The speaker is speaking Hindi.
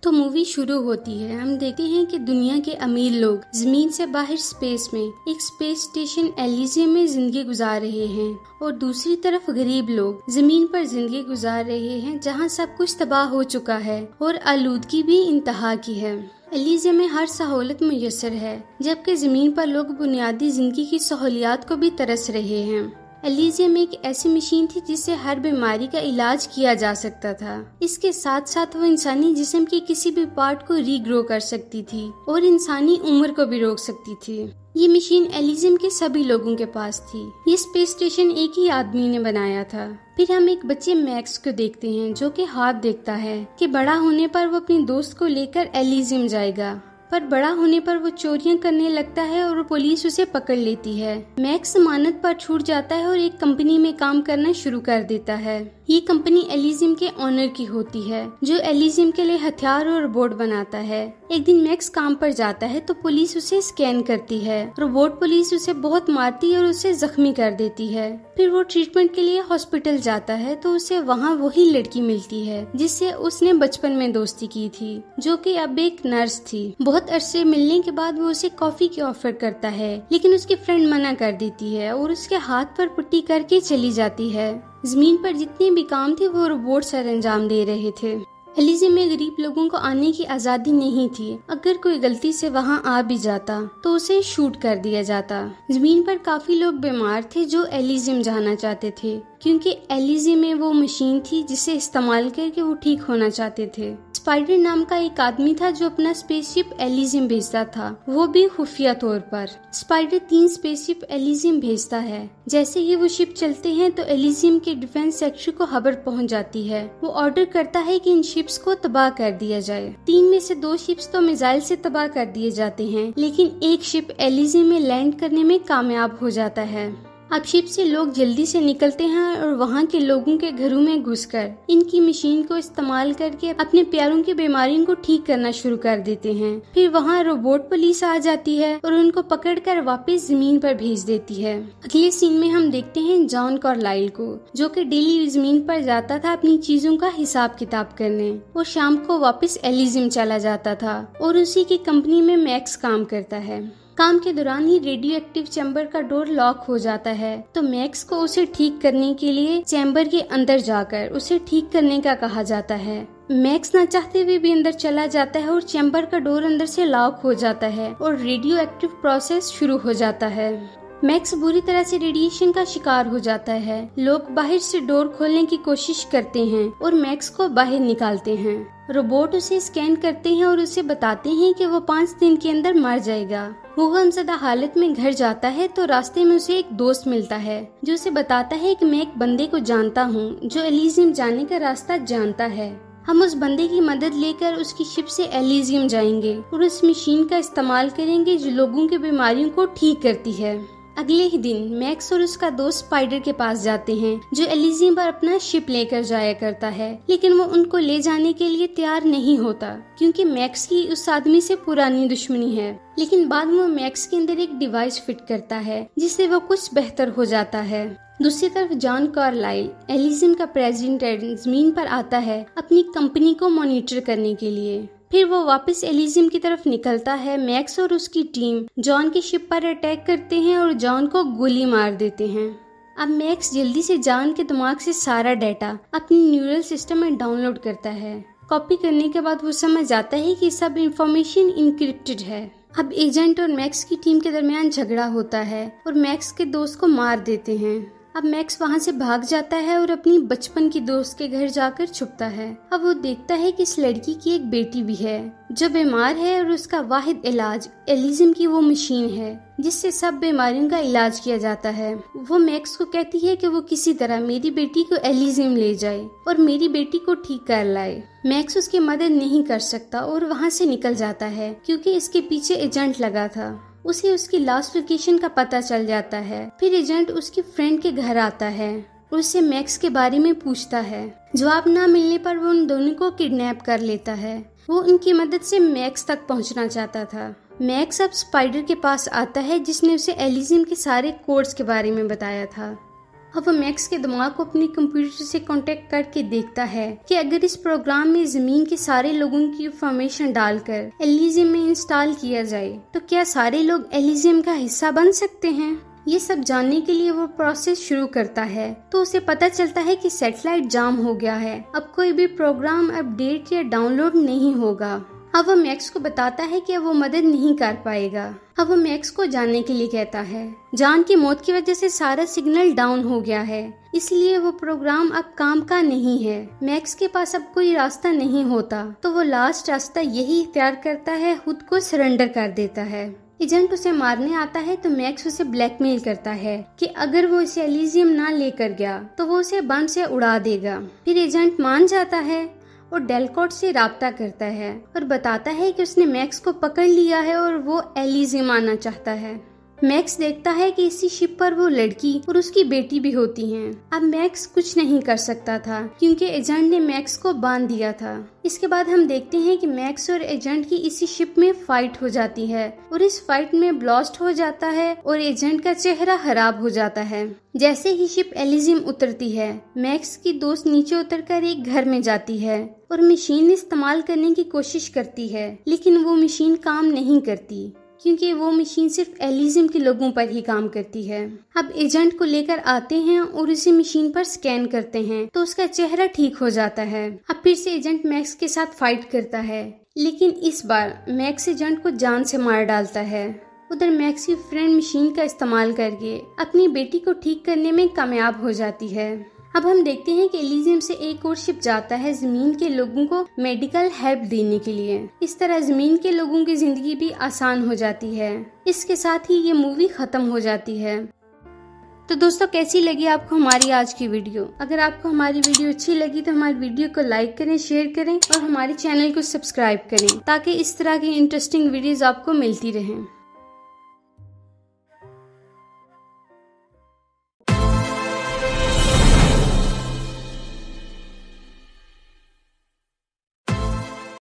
तो मूवी शुरू होती है। हम देखते हैं कि दुनिया के अमीर लोग जमीन से बाहर स्पेस में एक स्पेस स्टेशन एलिजियम में जिंदगी गुजार रहे हैं और दूसरी तरफ गरीब लोग जमीन पर जिंदगी गुजार रहे हैं जहां सब कुछ तबाह हो चुका है और आलूदगी भी इंतहा की है। एलिजियम में हर सहूलत मुयस्सर है जबकि जमीन पर लोग बुनियादी जिंदगी की सहूलियात को भी तरस रहे हैं। एलिजियम एक ऐसी मशीन थी जिससे हर बीमारी का इलाज किया जा सकता था। इसके साथ साथ वो इंसानी जिस्म के किसी भी पार्ट को रीग्रो कर सकती थी और इंसानी उम्र को भी रोक सकती थी। ये मशीन एलिजियम के सभी लोगों के पास थी। ये स्पेस स्टेशन एक ही आदमी ने बनाया था। फिर हम एक बच्चे मैक्स को देखते हैं जो कि ख्वाब देखता है कि बड़ा होने पर वो अपने दोस्त को लेकर एलिजियम जाएगा, पर बड़ा होने पर वो चोरियां करने लगता है और पुलिस उसे पकड़ लेती है। मैक्स जमानत पर छूट जाता है और एक कंपनी में काम करना शुरू कर देता है। ये कंपनी एलिजियम के ऑनर की होती है जो एलिजियम के लिए हथियार और रोबोट बनाता है। एक दिन मैक्स काम पर जाता है तो पुलिस उसे स्कैन करती है। रोबोट पुलिस उसे बहुत मारती है और उसे जख्मी कर देती है। फिर वो ट्रीटमेंट के लिए हॉस्पिटल जाता है तो उसे वहाँ वही लड़की मिलती है जिससे उसने बचपन में दोस्ती की थी, जो कि अब एक नर्स थी। बहुत अरसे मिलने के बाद वो उसे कॉफी की ऑफर करता है लेकिन उसकी फ्रेंड मना कर देती है और उसके हाथ पर पट्टी करके चली जाती है। जमीन पर जितने भी काम थे वो रोबोट सर अंजाम दे रहे थे। एलिजियम में गरीब लोगों को आने की आजादी नहीं थी। अगर कोई गलती से वहां आ भी जाता तो उसे शूट कर दिया जाता। जमीन पर काफी लोग बीमार थे जो एलिजियम जाना चाहते थे क्योंकि एलिजियम में वो मशीन थी जिसे इस्तेमाल करके वो ठीक होना चाहते थे। स्पाइडर नाम का एक आदमी था जो अपना स्पेसशिप एलिजियम भेजता था, वो भी खुफिया तौर पर। स्पाइडर 3 स्पेसशिप एलिजियम भेजता है। जैसे ही वो शिप चलते हैं तो एलिजियम के डिफेंस सेक्टर को खबर पहुंच जाती है। वो ऑर्डर करता है कि इन शिप्स को तबाह कर दिया जाए। 3 में से 2 शिप्स तो मिसाइल से तबाह कर दिए जाते हैं लेकिन एक शिप एलिजियम में लैंड करने में कामयाब हो जाता है। अब शिप से लोग जल्दी से निकलते हैं और वहाँ के लोगों के घरों में घुसकर इनकी मशीन को इस्तेमाल करके अपने प्यारों की बीमारियों को ठीक करना शुरू कर देते हैं। फिर वहाँ रोबोट पुलिस आ जाती है और उनको पकड़कर वापस जमीन पर भेज देती है। अगले सीन में हम देखते हैं जॉन कार्लाइल को जो कि डेली जमीन पर जाता था अपनी चीजों का हिसाब किताब करने। वो शाम को वापस एलिजियम चला जाता था और उसी की कंपनी में मैक्स काम करता है। काम के दौरान ही रेडियो एक्टिव चैम्बर का डोर लॉक हो जाता है तो मैक्स को उसे ठीक करने के लिए चैम्बर के अंदर जाकर उसे ठीक करने का कहा जाता है। मैक्स न चाहते हुए भी अंदर चला जाता है और चैम्बर का डोर अंदर से लॉक हो जाता है और रेडियो एक्टिव प्रोसेस शुरू हो जाता है। मैक्स बुरी तरह से रेडिएशन का शिकार हो जाता है। लोग बाहर से डोर खोलने की कोशिश करते हैं और मैक्स को बाहर निकालते हैं। रोबोट उसे स्कैन करते हैं और उसे बताते हैं कि वो 5 दिन के अंदर मर जाएगा। वो गमज़दा हालत में घर जाता है तो रास्ते में उसे एक दोस्त मिलता है जो उसे बताता है कि मैं एक बंदे को जानता हूँ जो एलिजियम जाने का रास्ता जानता है। हम उस बंदे की मदद लेकर उसकी शिप से एलिजियम जाएंगे और उस मशीन का इस्तेमाल करेंगे जो लोगों की बीमारियों को ठीक करती है। अगले ही दिन मैक्स और उसका दोस्त स्पाइडर के पास जाते हैं जो एलिजियम पर अपना शिप लेकर जाया करता है, लेकिन वो उनको ले जाने के लिए तैयार नहीं होता क्योंकि मैक्स की उस आदमी से पुरानी दुश्मनी है। लेकिन बाद में मैक्स के अंदर एक डिवाइस फिट करता है जिससे वो कुछ बेहतर हो जाता है। दूसरी तरफ जॉन कार्लाइल एलिजियम का प्रेसिडेंट जमीन पर आता है अपनी कंपनी को मॉनिटर करने के लिए। फिर वो वापस एलिजियम की तरफ निकलता है। मैक्स और उसकी टीम जॉन की शिप पर अटैक करते हैं और जॉन को गोली मार देते हैं। अब मैक्स जल्दी से जॉन के दिमाग से सारा डाटा अपनी न्यूरल सिस्टम में डाउनलोड करता है। कॉपी करने के बाद वो समझ आता है कि सब इंफॉर्मेशन इनक्रिप्टेड है। अब एजेंट और मैक्स की टीम के दरमियान झगड़ा होता है और मैक्स के दोस्त को मार देते हैं। अब मैक्स वहाँ से भाग जाता है और अपनी बचपन की दोस्त के घर जाकर छुपता है। अब वो देखता है कि इस लड़की की एक बेटी भी है जो बीमार है और उसका वाहिद इलाज एलिजियम की वो मशीन है जिससे सब बीमारियों का इलाज किया जाता है। वो मैक्स को कहती है कि वो किसी तरह मेरी बेटी को एलिजियम ले जाए और मेरी बेटी को ठीक कर लाए। मैक्स उसकी मदद नहीं कर सकता और वहाँ से निकल जाता है क्योंकि इसके पीछे एजेंट लगा था। उसे उसकी लास्ट लोकेशन का पता चल जाता है। फिर एजेंट उसकी फ्रेंड के घर आता है और उससे मैक्स के बारे में पूछता है। जवाब ना मिलने पर वो उन दोनों को किडनैप कर लेता है। वो उनकी मदद से मैक्स तक पहुंचना चाहता था। मैक्स अब स्पाइडर के पास आता है जिसने उसे एलिजियम के सारे कोड्स के बारे में बताया था। अब वो मैक्स के दिमाग को अपने कंप्यूटर से कांटेक्ट करके देखता है कि अगर इस प्रोग्राम में जमीन के सारे लोगों की इंफॉर्मेशन डालकर एलिजियम में इंस्टॉल किया जाए तो क्या सारे लोग एलिजियम का हिस्सा बन सकते हैं। ये सब जानने के लिए वो प्रोसेस शुरू करता है तो उसे पता चलता है कि सैटेलाइट जाम हो गया है, अब कोई भी प्रोग्राम अपडेट या डाउनलोड नहीं होगा। अब वो मैक्स को बताता है कि अब वो मदद नहीं कर पाएगा। अब वो मैक्स को जानने के लिए कहता है। जॉन की मौत की वजह से सारा सिग्नल डाउन हो गया है, इसलिए वो प्रोग्राम अब काम का नहीं है। मैक्स के पास अब कोई रास्ता नहीं होता तो वो लास्ट रास्ता यही इख्तियार करता है, खुद को सरेंडर कर देता है। एजेंट उसे मारने आता है तो मैक्स उसे ब्लैकमेल करता है कि अगर वो इसे एलिजियम ना लेकर गया तो वो उसे बम से उड़ा देगा। फिर एजेंट मान जाता है और डेलकॉट से राब्ता करता है और बताता है कि उसने मैक्स को पकड़ लिया है और वो एलिजियम आना चाहता है। मैक्स देखता है कि इसी शिप पर वो लड़की और उसकी बेटी भी होती हैं। अब मैक्स कुछ नहीं कर सकता था क्योंकि एजेंट ने मैक्स को बांध दिया था। इसके बाद हम देखते हैं कि मैक्स और एजेंट की इसी शिप में फाइट हो जाती है और इस फाइट में ब्लास्ट हो जाता है और एजेंट का चेहरा खराब हो जाता है। जैसे ही शिप एलिजियम उतरती है, मैक्स की दोस्त नीचे उतरकर एक घर में जाती है और मशीन इस्तेमाल करने की कोशिश करती है, लेकिन वो मशीन काम नहीं करती क्योंकि वो मशीन सिर्फ एलिजियम के लोगों पर ही काम करती है। अब एजेंट को लेकर आते हैं और उसे मशीन पर स्कैन करते हैं तो उसका चेहरा ठीक हो जाता है। अब फिर से एजेंट मैक्स के साथ फाइट करता है, लेकिन इस बार मैक्स एजेंट को जान से मार डालता है। उधर मैक्स की फ्रेंड मशीन का इस्तेमाल करके अपनी बेटी को ठीक करने में कामयाब हो जाती है। अब हम देखते हैं कि एलिजियम से एक और शिप जाता है जमीन के लोगों को मेडिकल हेल्प देने के लिए। इस तरह जमीन के लोगों की जिंदगी भी आसान हो जाती है। इसके साथ ही ये मूवी खत्म हो जाती है। तो दोस्तों, कैसी लगी आपको हमारी आज की वीडियो? अगर आपको हमारी वीडियो अच्छी लगी तो हमारी वीडियो को लाइक करें, शेयर करें और हमारे चैनल को सब्सक्राइब करें ताकि इस तरह की इंटरेस्टिंग वीडियोस आपको मिलती रहें।